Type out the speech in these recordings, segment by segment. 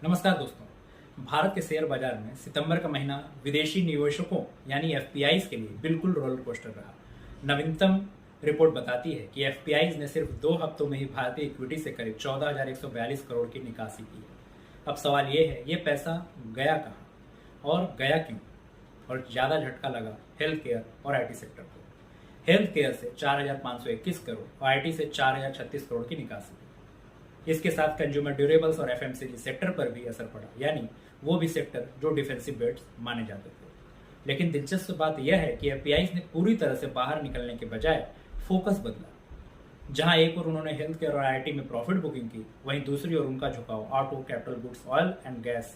नमस्कार दोस्तों। भारत के शेयर बाजार में सितंबर का महीना विदेशी निवेशकों यानी एफपीआईज के लिए बिल्कुल रोलर कोस्टर रहा। नवीनतम रिपोर्ट बताती है कि एफपीआईज ने सिर्फ 2 हफ्तों में ही भारतीय इक्विटी से करीब 14,142 करोड़ की निकासी की है। अब सवाल ये है, ये पैसा गया कहाँ और गया क्यों? और ज़्यादा झटका लगा हेल्थ केयर और आईटी सेक्टर को। हेल्थ केयर से 4,521 करोड़ और आईटी से 4,036 करोड़ की निकासी। इसके साथ कंज्यूमर ड्यूरेबल्स और एफएमसीजी सेक्टर पर भी असर पड़ा, यानी वो भी सेक्टर जो डिफेंसिव बेट्स माने जाते थे। लेकिन दिलचस्प बात यह है कि एफपीआईज ने पूरी तरह से बाहर निकलने के बजाय फोकस बदला। जहां एक और उन्होंने हेल्थ केयर और आईटी में प्रॉफिट बुकिंग की, वहीं दूसरी ओर उनका झुकाव auto, capital goods, oil and gas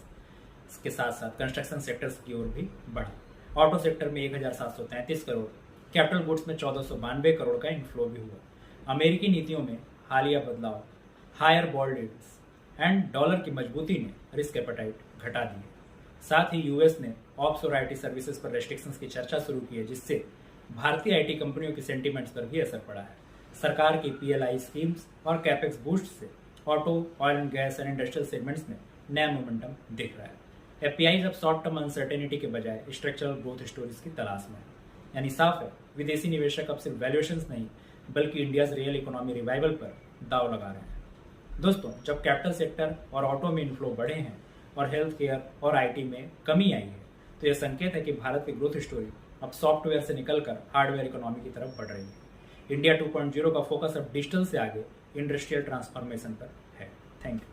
के साथ साथ कंस्ट्रक्शन सेक्टर्स की ओर भी बढ़ा। ऑटो सेक्टर में 1,733 करोड़, कैपिटल गुड्स में 1,492 करोड़ का इनफ्लो भी हुआ। अमेरिकी नीतियों में हालिया बदलाव, higher bond yields and dollar की मजबूती ने रिस्क एपेटाइट घटा दी है। साथ ही यूएस ने ऑप्स आईटी सर्विसेज पर रेस्ट्रिक्शंस की चर्चा शुरू की है, जिससे भारतीय आईटी कंपनियों की सेंटीमेंट्स पर भी असर पड़ा है। सरकार की पीएलआई स्कीम्स और कैपेक्स बूस्ट से auto, oil and gas and industrial segments में नया मोमेंटम दिख रहा है। एफपीआईज अब शॉर्ट टर्म अनसर्टेनिटी के बजाय स्ट्रक्चरल ग्रोथ स्टोरीज की तलाश में है। यानी साफ है, विदेशी निवेशक अब सिर्फ वैल्यूएशंस नहीं बल्कि इंडियाज रियल इकोनॉमी रिवाइवल पर दाव लगा रहे हैं। दोस्तों, जब कैपिटल सेक्टर और ऑटो में इनफ्लो बढ़े हैं और हेल्थ केयर और आईटी में कमी आई है, तो यह संकेत है कि भारत की ग्रोथ स्टोरी अब सॉफ्टवेयर से निकलकर हार्डवेयर इकोनॉमी की तरफ बढ़ रही है। इंडिया 2.0 का फोकस अब डिजिटल से आगे इंडस्ट्रियल ट्रांसफॉर्मेशन पर है। Thank you.